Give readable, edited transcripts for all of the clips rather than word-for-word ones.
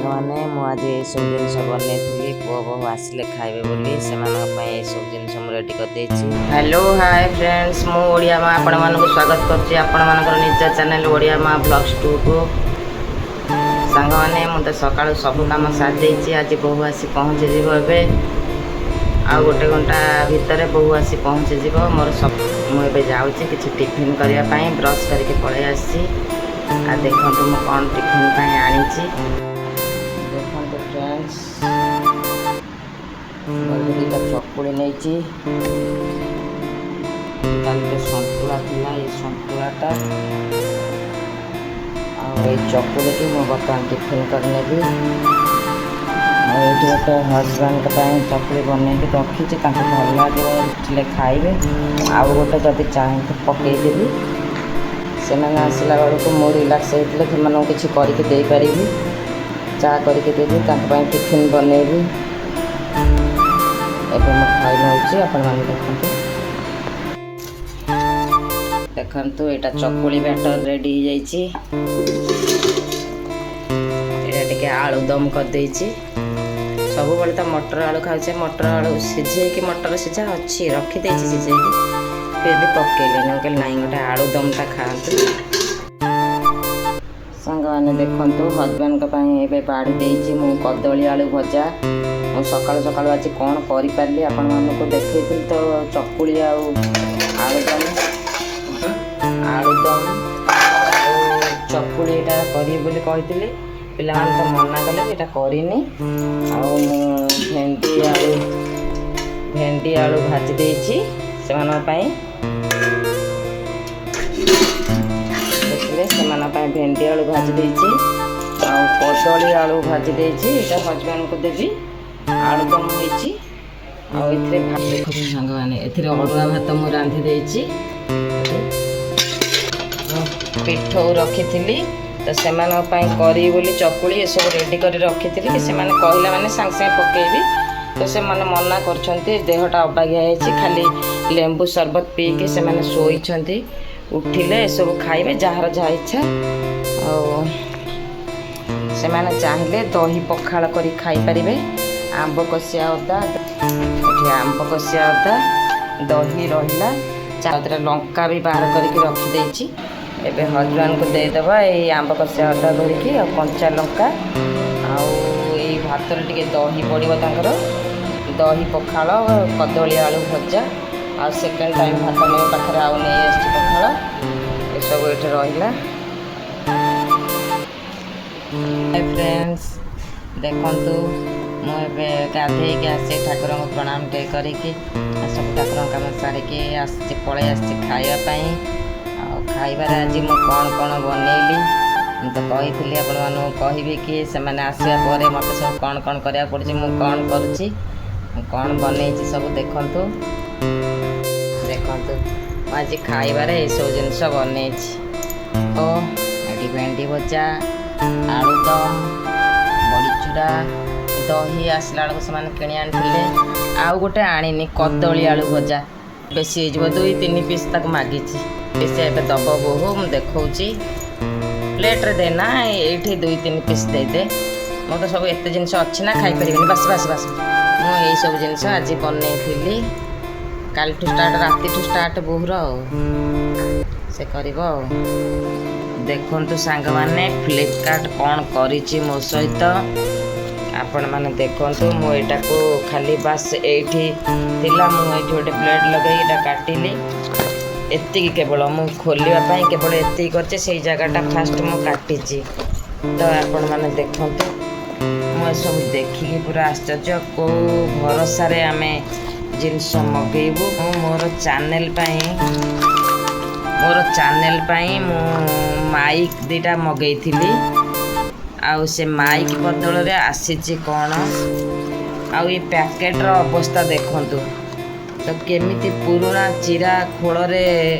ସାଙ୍ଗମାନେ ମୁଁ ଆଜି ଏଇସବୁ ଜିନିଷ ବନେଇଥିଲି ପୁଅ ବୋହୂ ଆସିଲେ ଖାଇବେ ବୋଲି ସେମାନଙ୍କ ପାଇଁ ଏଇସବୁ ଜିନିଷ ମୁଁ ରେଡ଼ି କରିଦେଇଛି। ହ୍ୟାଲୋ ହାଏ ଫ୍ରେଣ୍ଡସ୍, ମୁଁ ଓଡ଼ିଆ ମା ଆପଣମାନଙ୍କୁ ସ୍ୱାଗତ କରୁଛି ଆପଣମାନଙ୍କର ନିଜ ଚ୍ୟାନେଲ୍ ଓଡ଼ିଆ ମା ବ୍ଲଗ୍ସ 2କୁ। ସାଙ୍ଗମାନେ ମୁଁ ତ ସକାଳୁ ସବୁ କାମ ସାରି ଦେଇଛି। ଆଜି ବୋହୂ ଆସି ପହଞ୍ଚିଯିବ ଏବେ, ଆଉ ଗୋଟେ ଘଣ୍ଟା ଭିତରେ ବୋହୂ ଆସି ପହଞ୍ଚିଯିବ। ମୁଁ ଏବେ ଯାଉଛି କିଛି ଟିଫିନ୍ କରିବା ପାଇଁ, ବ୍ରସ୍ କରିକି ପଳେଇ ଆସିଛି। ଆଉ ଦେଖନ୍ତୁ ମୁଁ କ'ଣ ଟିଫିନ୍ ପାଇଁ ଆଣିଛି। ଦେଖନ୍ତୁ ଫ୍ରେଣ୍ଡସ୍, ଦୁଇଟା ଚକୁଳି ନେଇଛି। କାଲିରେ ସନ୍ତୁଳା ଥିଲା, ଏଇ ସନ୍ତୁଳାଟା ଆଉ ଏଇ ଚକୁଳିକି ମୁଁ ବର୍ତ୍ତମାନ ଟିଫିନ୍ କରିନେବି। ଆଉ ଏଇଠି ଗୋଟେ ହଜବେଣ୍ଡଙ୍କ ପାଇଁ ଚକୁଳି ବନେଇକି ରଖିଛି, ତାଙ୍କୁ ଭଲ ଲାଗିବ ଉଠିଲେ ଖାଇବେ। ଆଉ ଗୋଟେ ଯଦି ଚାହିଁକି ପକେଇଦେବି, ସେମାନେ ଆସିଲା ବେଳକୁ ମୁଁ ରିଲାକ୍ସ ହେଇଥିଲେ ସେମାନଙ୍କୁ କିଛି କରିକି ଦେଇପାରିବି, ଚା' କରିକି ଦେବି, ତାଙ୍କ ପାଇଁ ଟିଫିନ୍ ବନେଇବି। ଏବେ ମୁଁ ଖାଇ ନେଉଛି, ଆପଣମାନେ ଦେଖନ୍ତୁ ଏଇଟା ଚକୁଳି ବ୍ୟାଟର ରେଡ଼ି ହେଇଯାଇଛି। ଏଇଟା ଟିକେ ଆଳୁ ଦମ୍ କରିଦେଇଛି। ସବୁବେଳେ ତ ମଟର ଆଳୁ ଖାଉଛେ, ମଟର ଆଳୁ ସିଝେଇକି ମଟର ସିଝା ଅଛି ରଖିଦେଇଛି ସିଝେଇକି, ଫିର୍ ବି ପକେଇଲିନି। ମୁଁ କହିଲି ନାଇଁ ଗୋଟେ ଆଳୁ ଦମ୍ଟା ଖାଆନ୍ତୁ। ସାଙ୍ଗମାନେ ଦେଖନ୍ତୁ ହଜବେଣ୍ଡଙ୍କ ପାଇଁ ଏବେ ବାଢ଼ି ଦେଇଛି ମୁଁ କଦଳୀ ଆଳୁ ଭଜା। ମୁଁ ସକାଳୁ ସକାଳୁ ଆଜି କ'ଣ କରିପାରିଲି ଆପଣମାନଙ୍କୁ ଦେଖେଇଥିଲି ତ, ଚକୁଳି ଆଉ ଆଳୁଦମ୍ ଆଉ ଚକୁଳି ଏଇଟା କରିବି ବୋଲି କହିଥିଲି, ପିଲାମାନେ ତ ମନା କଲେ, ସେଇଟା କରିନି। ଆଉ ମୁଁ ଭେଣ୍ଡି ଆଳୁ ଭାଜି ଦେଇଛି ସେମାନଙ୍କ ପାଇଁ। ଦେଖିଲେ ସେମାନଙ୍କ ପାଇଁ ଭେଣ୍ଡି ଆଳୁ ଭାଜି ଦେଇଛି, ଆଉ କଦଳୀ ଆଳୁ ଭାଜି ଦେଇଛି। ଏଇଟା ହଜବେଣ୍ଡଙ୍କୁ ଦେବି। ଆଳୁଦମ୍ ହେଇଛି, ଆଉ ଏଥିରେ ଦେଖନ୍ତୁ ସାଙ୍ଗମାନେ, ଏଥିରେ ଅରୁଆ ଭାତ ମୁଁ ରାନ୍ଧି ଦେଇଛି। ପିଠଉ ରଖିଥିଲି ତ ସେମାନଙ୍କ ପାଇଁ କରିବି ବୋଲି ଚକୁଳି ଏସବୁ ରେଡ଼ି କରି ରଖିଥିଲି କି ସେମାନେ କହିଲା ମାନେ ସାଙ୍ଗେ ସାଙ୍ଗେ ପକେଇବି। ତ ସେମାନେ ମନା କରୁଛନ୍ତି, ଦେହଟା ଅବାଗିଆ ହେଇଛି, ଖାଲି ଲେମ୍ବୁ ସରବତ ପିଇକି ସେମାନେ ଶୋଇଛନ୍ତି। ଉଠିଲେ ଏସବୁ ଖାଇବେ, ଯାହାର ଯାହା ଇଚ୍ଛା। ଆଉ ସେମାନେ ଚାହିଁଲେ ଦହି ପଖାଳ କରି ଖାଇପାରିବେ। ଆମ୍ବ କଷିଆ ଅଦା, ଏଠି ଆମ୍ବ କଷିଆ ଅଦା, ଦହି ରହିଲା, ଚାଉରେ ଲଙ୍କା ବି ବାହାର କରିକି ରଖିଦେଇଛି। ଏବେ ହଜବେଣ୍ଡଙ୍କୁ ଦେଇଦେବା ଏଇ ଆମ୍ବ କଷିଆ ଅଦା ଧରିକି, ଆଉ କଞ୍ଚା ଲଙ୍କା, ଆଉ ଏଇ ଭାତରେ ଟିକେ ଦହି ପଡ଼ିବ ତାଙ୍କର। ଦହି ପଖାଳ, କଦଳୀ ଆଳୁ ଭଜା, ଆଉ ସେକେଣ୍ଡ ଟାଇମ୍ ଭାତ ମୋ ପାଖରେ ଆଉ ନେଇ ଆସିଛି ପଖାଳ। ଏସବୁ ଏଠି ରହିଲା। ଫ୍ରେଣ୍ଡସ୍ ଦେଖନ୍ତୁ, ମୁଁ ଏବେ ଗାଧେଇକି ଆସି ଠାକୁରଙ୍କୁ ପ୍ରଣାମ ଟିକେ କରିକି ସବୁ ଠାକୁରଙ୍କ କାମ ସାରିକି ଆସିଛି, ପଳେଇ ଆସିଛି ଖାଇବା ପାଇଁ। ଆଉ ଖାଇବାରେ ଆଜି ମୁଁ କ'ଣ କ'ଣ ବନେଇଲି ମୁଁ ତ କହିଥିଲି ଆପଣମାନଙ୍କୁ କହିବି କି ସେମାନେ ଆସିବା ପରେ ମୋତେ ସବୁ କ'ଣ କ'ଣ କରିବାକୁ ପଡ଼ୁଛି, ମୁଁ କ'ଣ କରୁଛି, ମୁଁ କ'ଣ ବନେଇଛି ସବୁ ଦେଖନ୍ତୁ। ମୁଁ ଆଜି ଖାଇବାରେ ଏଇସବୁ ଜିନିଷ ବନେଇଛି। ଓ ଏଠି ଭେଣ୍ଡି ଭଜା, ଆଳୁଦମ୍, ବଡ଼ିଚୁରା, ଦହି ଆସିଲା ବେଳକୁ ସେମାନେ କିଣି ଆଣିଥିଲେ। ଆଉ ଗୋଟେ ଆଣିନି, କଦଳୀ ଆଳୁ ଭଜା ବେଶୀ ହେଇଯିବ, 2-3 ପିସ୍ ତାକୁ ମାଗିଛି। ବେଶୀ ଏବେ ଦବ ବୋହୂ, ମୁଁ ଦେଖାଉଛି। ପ୍ଲେଟ୍ରେ ଦେନା, ଏଇଠି 2-3 ପିସ୍ ଦେଇଦେ। ମୁଁ ତ ସବୁ ଏତେ ଜିନିଷ ଅଛି ନା ଖାଇପାରିବିନି। ବାସ୍ ମୁଁ ଏଇସବୁ ଜିନିଷ ଆଜି ବନେଇଥିଲି। କାଲିଠୁ ଷ୍ଟାର୍ଟ, ରାତିଠୁ ଷ୍ଟାର୍ଟ ବୋହୂର, ଆଉ ସେ କରିବ। ଆଉ ଦେଖନ୍ତୁ ସାଙ୍ଗମାନେ, ଫ୍ଲିପକାର୍ଟ କ'ଣ କରିଛି ମୋ ସହିତ ଆପଣମାନେ ଦେଖନ୍ତୁ। ମୁଁ ଏଇଟାକୁ ଖାଲି ବାସ୍ ଏଇଠି ଥିଲା, ମୁଁ ଏଇଠି ଗୋଟେ ପ୍ଲେଟ୍ ଲଗେଇ ଏଇଟା କାଟିଲି। ଏତିକି କେବଳ ମୁଁ ଖୋଲିବା ପାଇଁ କେବଳ ଏତିକି କରିଛି, ସେଇ ଜାଗାଟା ଫାଷ୍ଟ ମୁଁ କାଟିଛି। ତ ଆପଣମାନେ ଦେଖନ୍ତୁ, ମୁଁ ଏସବୁ ଦେଖିକି ପୁରା ଆଶ୍ଚର୍ଯ୍ୟ, କେଉଁ ଭରସାରେ ଆମେ ଜିନିଷ ମଗେଇବୁ। ମୁଁ ମୋର ଚ୍ୟାନେଲ୍ ପାଇଁ ମୁଁ ମାଇକ୍ 2ଟା ମଗେଇଥିଲି, ଆଉ ସେ ମାଇକ୍ ବଦଳରେ ଆସିଛି କ'ଣ, ଆଉ ଏ ପ୍ୟାକେଟ୍ର ଅବସ୍ଥା ଦେଖନ୍ତୁ ତ, କେମିତି ପୁରୁଣା ଚିରା ଖୋଳରେ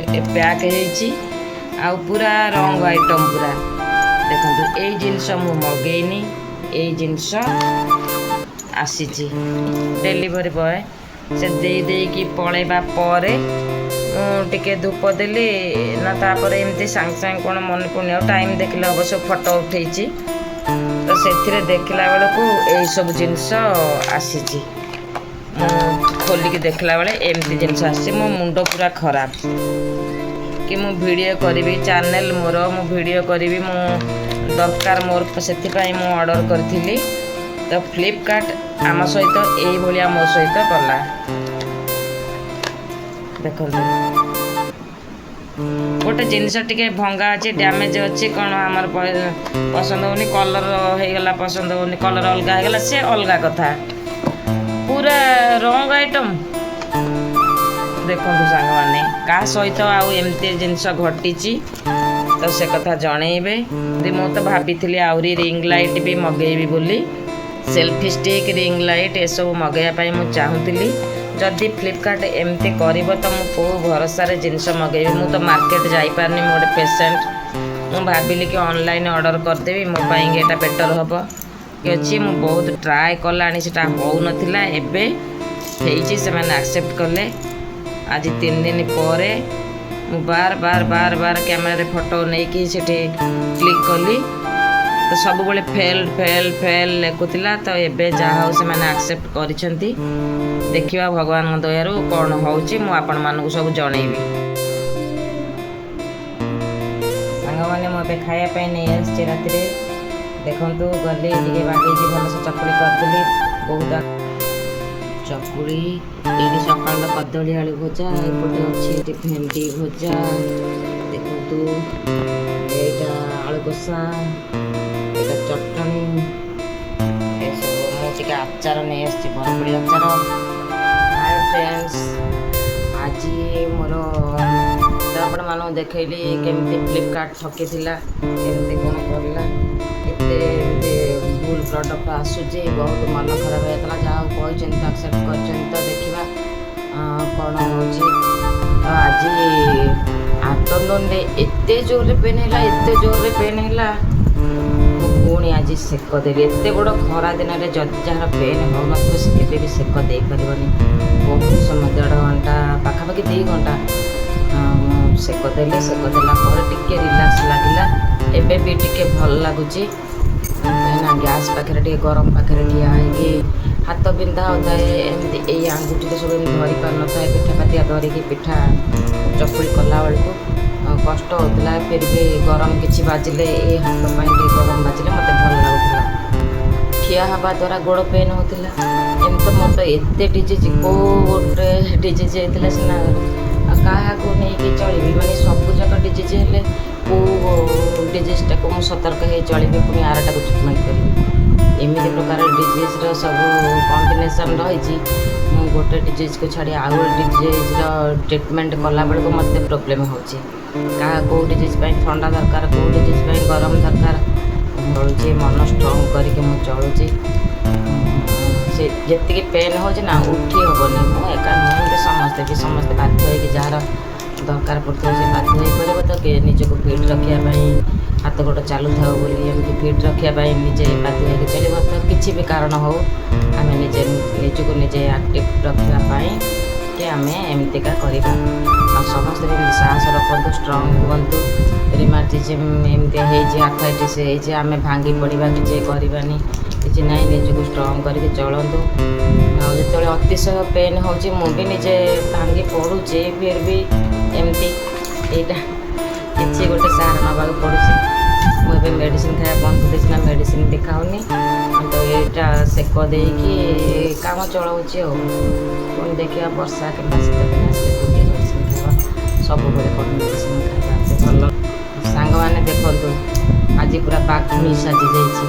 ପ୍ୟାକ୍ ହେଇଛି, ଆଉ ପୁରା ରଙ୍ଗ ଆଇଟମ୍ ପୁରା ଦେଖନ୍ତୁ। ଏଇ ଜିନିଷ ମୁଁ ମଗେଇନି, ଏଇ ଜିନିଷ ଆସିଛି। ଡେଲିଭରି ବୟ ସେ ଦେଇକି ପଳେଇବା ପରେ ମୁଁ ଟିକେ ଧୂପ ଦେଲି ନା, ତାପରେ ଏମିତି ସାଙ୍ଗେ ସାଙ୍ଗେ କ'ଣ ମନେ ପଡ଼ୁନି, ଆଉ ଟାଇମ୍ ଦେଖିଲେ ଅବଶ୍ୟ ଫଟୋ ଉଠେଇଛି। ତ ସେଥିରେ ଦେଖିଲା ବେଳକୁ ଏଇସବୁ ଜିନିଷ ଆସିଛି। ମୁଁ ଖୋଲିକି ଦେଖିଲା ବେଳେ ଏମିତି ଜିନିଷ ଆସିଛି। ମୋ ମୁଣ୍ଡ ପୁରା ଖରାପ କି ମୁଁ ଭିଡ଼ିଓ କରିବି, ଚ୍ୟାନେଲ୍ ମୋର, ମୁଁ ଭିଡ଼ିଓ କରିବି, ମୁଁ ଦରକାର ମୋର, ସେଥିପାଇଁ ମୁଁ ଅର୍ଡ଼ର କରିଥିଲି। ତ ଫ୍ଲିପକାର୍ଟ ଆମ ସହିତ ଏଇଭଳିଆ ମୋ ସହିତ କଲା। ଦେଖନ୍ତୁ ଗୋଟେ ଜିନିଷ ଟିକେ ଭଙ୍ଗା ଅଛି, ଡ୍ୟାମେଜ୍ ଅଛି, କ'ଣ ଆମର ପସନ୍ଦ ହେଉନି, କଲର୍ ହେଇଗଲା, ପସନ୍ଦ ହେଉନି, କଲର୍ ଅଲଗା ହେଇଗଲା, ସେ ଅଲଗା କଥା। ପୁରା ରଙ୍ଗ ଆଇଟମ୍। ଦେଖନ୍ତୁ ସାଙ୍ଗମାନେ, କାହା ସହିତ ଆଉ ଏମିତି ଜିନିଷ ଘଟିଛି ତ ସେ କଥା ଜଣେଇବେ। ମୁଁ ତ ଭାବିଥିଲି ଆହୁରି ରିଙ୍ଗ ଲାଇଟ୍ ବି ମଗେଇବି ବୋଲି, ସେଲ୍ଫି ଷ୍ଟିକ୍, ରିଙ୍ଗ ଲାଇଟ୍ ଏସବୁ ମଗେଇବା ପାଇଁ ମୁଁ ଚାହୁଁଥିଲି। ଯଦି ଫ୍ଲିପକାର୍ଟ ଏମିତି କରିବ ତ ମୁଁ କେଉଁ ଭରସାରେ ଜିନିଷ ମଗେଇବି। ମୁଁ ତ ମାର୍କେଟ ଯାଇପାରୁନି, ମୁଁ ଗୋଟେ ପେସେଣ୍ଟ। ମୁଁ ଭାବିଲି କି ଅନଲାଇନ୍ ଅର୍ଡ଼ର କରିଦେବି, ମୋ ପାଇଁକି ଏଇଟା ବେଟର୍ ହେବ କି ଅଛି। ମୁଁ ବହୁତ ଟ୍ରାଏ କଲାଣି, ସେଟା ହେଉନଥିଲା, ଏବେ ହେଇଛି, ସେମାନେ ଆକ୍ସେପ୍ଟ କଲେ। ଆଜି 3 ଦିନ ପରେ ମୁଁ ବାର କ୍ୟାମେରାରେ ଫଟୋ ନେଇକି ସେଠି କ୍ଲିକ୍ କଲି, ତ ସବୁବେଳେ ଫେଲ୍ ଲେଖୁଥିଲା। ତ ଏବେ ଯାହା ହଉ ସେମାନେ ଆକ୍ସେପ୍ଟ କରିଛନ୍ତି। ଦେଖିବା ଭଗବାନଙ୍କ ଦୟାରୁ କ'ଣ ହେଉଛି, ମୁଁ ଆପଣମାନଙ୍କୁ ସବୁ ଜଣେଇବି। ସାଙ୍ଗମାନେ ମୁଁ ଏବେ ଖାଇବା ପାଇଁ ନେଇ ଆସିଛି ରାତିରେ। ଦେଖନ୍ତୁ ଗଲି ଟିକେ ବାଗେଇକି ଭଲସେ ଚକୁଳି କରିଦେଲି। ବହୁତ ଚକୁଳି, ଏଇଠି ସକାଳ କଦଳୀ ଆଳୁ ଭଜା, ଏପଟେ ଅଛି ଏଠି ଭେଣ୍ଡି ଭଜା, ଦେଖନ୍ତୁ ଏଇଟା ଆଳୁ କଷା, ଏଇଟା ଚଟଣି, ଏସବୁ। ମୁଁ ଟିକେ ଆଚାର ନେଇ ଆସିଛି, ବରକୋଳି ଆଚାର। ହାଇ ଫ୍ରେଣ୍ଡସ୍, ଆଜି ମୋର ଆପଣମାନଙ୍କୁ ଦେଖେଇଲି କେମିତି ଫ୍ଲିପକାର୍ଟ ଠକିଥିଲା, କେମିତି କ'ଣ କରିଲା। ଏତେ ଭୁଲ ପ୍ରଡ଼କ୍ଟ ଆସୁଛି, ବହୁତ ମନ ଖରାପ ହେଇଥିଲା। ଯାହା ହଉ କହିଛନ୍ତି, ଆକ୍ସେପ୍ଟ କରିଛନ୍ତି, ତ ଦେଖିବା କ'ଣ ହେଉଛି। ତ ଆଜି ଆଫ୍ଟରନୁନ୍ରେ ଏତେ ଜୋରରେ ପେନ୍ ହେଲା, ମୁଁ ପୁଣି ଆଜି ସେକ ଦେଲି। ଏତେ ବଡ଼ ଖରା ଦିନରେ ଯଦି ଯାହାର ପେନ୍ ହେଉନଥିବ ସେଥିପାଇଁ ବି ସେକ ଦେଇପାରିବନି। ବହୁତ ସମୟ, 1.5 ଘଣ୍ଟା ପାଖାପାଖି 2 ଘଣ୍ଟା ମୁଁ ସେକ ଦେଲି। ସେକ ଦେଲା ପରେ ଟିକେ ରିଲାକ୍ସ ଲାଗିଲା, ଏବେ ବି ଟିକେ ଭଲ ଲାଗୁଛି। କାହିଁକିନା ଗ୍ୟାସ୍ ପାଖରେ ଟିକେ ଗରମ ପାଖରେ ଠିଆ ହେଇକି ହାତ ବିନ୍ଧା ହେଉଥାଏ, ଏମିତି ଏଇ ଆଙ୍ଗୁଠିରେ ସବୁ ଏମିତି ଧରି ପାରୁନଥାଏ, ପିଠାପାତିଆ ଧରିକି ପିଠା ଚକୁଳି କଲାବେଳକୁ କଷ୍ଟ ହେଉଥିଲା। ଫିର୍ ବି ଗରମ କିଛି ବାଜିଲେ, ଏଇ ହାତ ପାଇଁ ଟିକେ ଗରମ ବାଜିଲେ ମୋତେ ଭଲ ଲାଗୁଥିଲା। ଠିଆ ହେବା ଦ୍ୱାରା ଗୋଡ଼ ପେନ୍ ହେଉଥିଲା। ଏମିତି ମୋର ତ ଏତେ ଡିଜିଜ୍, କେଉଁ ଗୋଟେ ଡିଜିଜ୍ ହେଇଥିଲା ସିନା କାହାକୁ ନେଇକି ଚଳିବି, ମାନେ ସବୁଯାକ ଡିଜିଜ୍ ହେଲେ କେଉଁ ଡିଜିଜ୍ଟାକୁ ମୁଁ ସତର୍କ ହେଇ ଚଳିବି, ପୁଣି ଆରଟାକୁ ଟ୍ରିଟମେଣ୍ଟ କରିବି। ଏମିତି ପ୍ରକାର ଡିଜିଜ୍ର ସବୁ କମ୍ବିନେସନ୍ ରହିଛି। ମୁଁ ଗୋଟେ ଡିଜିଜ୍କୁ ଛାଡ଼ି ଆଉ ଗୋଟେ ଡିଜିଜ୍ର ଟ୍ରିଟମେଣ୍ଟ କଲାବେଳକୁ ମୋତେ ପ୍ରୋବ୍ଲେମ୍ ହେଉଛି। କାହା କେଉଁ ଡିଜିଜ୍ ପାଇଁ ଥଣ୍ଡା ଦରକାର, କେଉଁ ଡିଜିଜ୍ ପାଇଁ ଗରମ ଦରକାର। ମୁଁ ଚଳୁଛି, ମନ ଷ୍ଟ୍ରଙ୍ଗ କରିକି ମୁଁ ଚଳୁଛି। ସେ ଯେତିକି ପେନ୍ ହେଉଛି ନା, ଉଠି ହେବନି। ମୁଁ ଏକା ନୁହେଁ, ସମସ୍ତେ ବାଧ୍ୟ ହୋଇକି ଯାହାର ଦରକାର ପଡ଼ୁଥିବ ସେ ବାଧ୍ୟ ହୋଇ କରିବ। ତ ନିଜକୁ ଫିଟ୍ ରଖିବା ପାଇଁ, ହାତ ଗୋଡ଼ ଚାଲୁଥାଉ ବୋଲି ଏମିତି ଫିଟ୍ ରଖିବା ପାଇଁ ନିଜେ ବାଧ୍ୟ ହୋଇକି ଚଳିବ। ତ କିଛି ବି କାରଣ ହେଉ, ଆମେ ନିଜକୁ ନିଜେ ଆକ୍ଟିଭ୍ ରଖିବା ପାଇଁ କି ଆମେ ଏମିତିକା କରିବା। ଆଉ ସମସ୍ତେ ବି ସାହସ ରଖନ୍ତୁ, ଷ୍ଟ୍ରଙ୍ଗ ହୁଅନ୍ତୁ। ରିମାଟିଜମ୍ ଏମିତି ହେଇଛି, ଆର୍ଥ୍ରାଇଟିସ୍ ହେଇଛି, ଆମେ ଭାଙ୍ଗି ପଡ଼ିବା, କିଛି କରିବାନି, କିଛି ନାହିଁ। ନିଜକୁ ଷ୍ଟ୍ରଙ୍ଗ କରିକି ଚଳନ୍ତୁ। ଆଉ ଯେତେବେଳେ ଅତିଶୟ ପେନ୍ ହେଉଛି, ମୁଁ ବି ନିଜେ ଭାଙ୍ଗି ପଡ଼ୁଛି, ଫିର୍ ବି ଏମିତି ଏଇଟା କିଛି ଗୋଟେ ସାହାରା ନେବାକୁ ପଡ଼ୁଛି। ମୁଁ ଏବେ ମେଡ଼ିସିନ୍ ଖାଇବା ବନ୍ଦ କରିଦେଇଛି, ନା ମେଡ଼ିସିନ୍ ବି ଖାଉନି। ତ ଏଇଟା ସେକ ଦେଇକି କାମ ଚଳାଉଛି। ଆଉ ପୁଣି ଦେଖିବା ବର୍ଷା କିମ୍ବା ଶୀତ ଦିନ ଆସିଲେ ପୁଣି ମେଡ଼ିସିନ୍ ଖାଇବା। ସବୁବେଳେ କ'ଣ ମେଡ଼ିସିନ୍ ଖାଇବା ଏତେ ଭଲ? ସାଙ୍ଗମାନେ ଦେଖନ୍ତୁ, ଆଜି ପୁରା ବାଘୁଣୀ ସାଜିଯାଇଛି।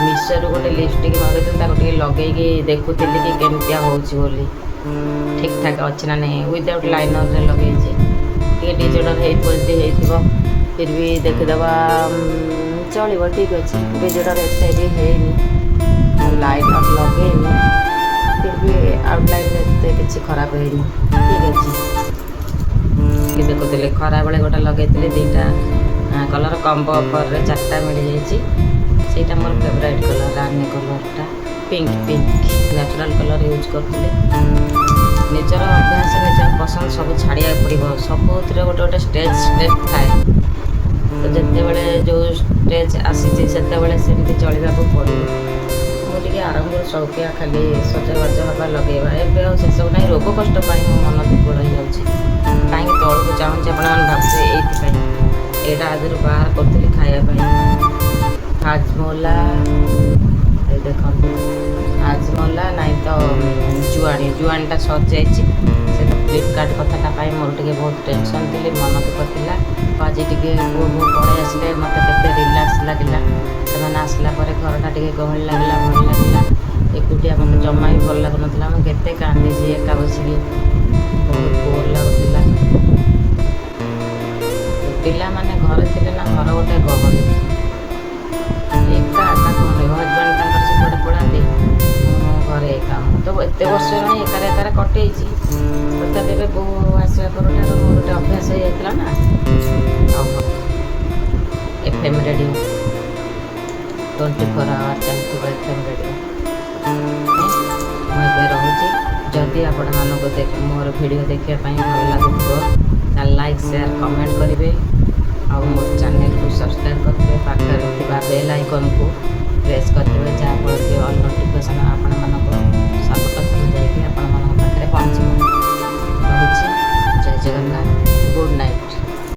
ମିଶୋରୁ ଗୋଟେ ଲିପଷ୍ଟିକ୍ ମଗାଇଥିଲି, ତାକୁ ଟିକେ ଲଗେଇକି ଦେଖୁଥିଲି କି କେମିତିଆ ହେଉଛି ବୋଲି। ଠିକ୍ ଠାକ୍ ଅଛି ନା ନାହିଁ। ୱିଦାଉଟ୍ ଲାଇନର୍ରେ ଲଗେଇଛି। ଟିକେ ଡିଜିଟାଲ୍ ହେଇଥିବ, ଯଦି ହେଇଥିବ ଫିର୍ ବି ଦେଖିଦେବା, ଚଳିବ, ଠିକ୍ ଅଛି। ଡିଜିଟାଲ୍ ଏତେ ବି ହେଇନି, ଲାଇନର୍ ଲଗେଇନି, ଫିର୍ ବି ଆଉଟଲାଇନ୍ ଏତେ କିଛି ଖରାପ ହେଇନି, ଠିକ୍ ଅଛି। କି ଦେଖୁଥିଲି ଖରାବେଳେ ଗୋଟେ ଲଗେଇଥିଲି, 2ଟା କଲର୍ କମ୍ବୋ ଅଫର୍ରେ 4ଟା ମିଳିଯାଇଛି। ସେଇଟା ମୋର ଫେଭରାଇଟ୍ କଲର୍, ରାନୀ କଲର୍ଟା, ପିଙ୍କ୍ ନ୍ୟାଚୁରାଲ୍ କଲର୍ ୟୁଜ୍ କରୁଥିଲି। ନିଜର ଅଭ୍ୟାସ, ନିଜର ପସନ୍ଦ ସବୁ ଛାଡ଼ିବାକୁ ପଡ଼ିବ। ସବୁଥିରେ ଗୋଟେ ଷ୍ଟେପ୍ ଥାଏ। ତ ଯେତେବେଳେ ଯେଉଁ ଷ୍ଟେଜ୍ ଆସିଛି ସେତେବେଳେ ସେ ସୌକିଆ ଖାଲି ସଜବାଜ ହେବା ଲଗେଇବା, ଏବେ ଆଉ ସେସବୁ ନାହିଁ। ରୋଗ କଷ୍ଟ ପାଇଁ ମୋ ମନ ଦୁର୍ବଳ ହେଇଯାଉଛି। କାହିଁକି ତଳକୁ ଚାହୁଁଛି ଆପଣମାନେ ଭାବୁଥିବେ ଏଇଥିପାଇଁ। ଏଇଟା ଆଗରୁ ବାହାର କରୁଥିଲି ଖାଇବା ପାଇଁ। ହାଜମୋଲା, ଏ ଦେଖନ୍ତୁ ହାଜମୋଲା ନାହିଁ ତ ଜୁଆଣିଟା ସରିଯାଇଛି। ସେ ତ ଫ୍ଲିପକାର୍ଟ କଥାଟା ପାଇଁ ମୋର ଟିକେ ବହୁତ ଟେନସନ୍ ଥିଲି, ମନ ଦୁଃଖ ଥିଲା। ଆଜି ଟିକେ ପୁଅ ପଳେଇ ଆସିଲେ ମୋତେ କେତେ ରିଲାକ୍ସ ଲାଗିଲା। ସେମାନେ ଆସିଲା ପରେ ଘରଟା ଟିକେ ଗହଳି ଲାଗିଲା, ଭଲ ଲାଗିଲା। ଏକୁଟିଆ ମୋତେ ଜମା ବି ଭଲ ଲାଗୁନଥିଲା। ମୁଁ କେତେ କାନ୍ଦିଛି ଏକା ବସିକି, ବହୁତ ବୋର୍ ଲାଗୁଥିଲା। ପିଲାମାନେ ଘରେ ଥିଲେ ନା ଘର ଗୋଟେ ଗହଳି। ଏକା କ'ଣ ହଜବେଣ୍ଡ ତାଙ୍କର ସେପଟେ ପଳାନ୍ତି, ମୁଁ ଘରେ ଏକା। ମୁଁ ତ ଏତେ ବର୍ଷ ହେଲାଣି ଏକାରେ କଟେଇଛି, ତଥାପି ଏବେ ବୋଉ ଆସିବା ପରଠାରୁ ମୋର ଗୋଟେ ଅଭ୍ୟାସ ହେଇଯାଇଥିଲା ନା। ଆଉ FM ରେଡ଼ିଓ 24 ଆୱାର ଚାଲିଥିବ FM ରେଡ଼ିଓ। ମୁଁ ଏବେ ରହୁଛି। ଯଦି ଆପଣମାନଙ୍କୁ ମୋର ଭିଡ଼ିଓ ଦେଖିବା ପାଇଁ ଭଲ ଲାଗୁଥିବ ତାହେଲେ ଲାଇକ୍, ସେୟାର, କମେଣ୍ଟ କରିବେ। ଆଉ ମୋ ଚ୍ୟାନେଲକୁ ସବସ୍କ୍ରାଇବ୍ କରିବେ। ପାଖରେ ଥିବା ବେଲ୍ ଆଇକନ୍କୁ ପ୍ରେସ୍ କରିଦେବେ, ଯାହାଫଳରେ ଅଲ୍ ନୋଟିଫିକେସନ୍ ଆପଣ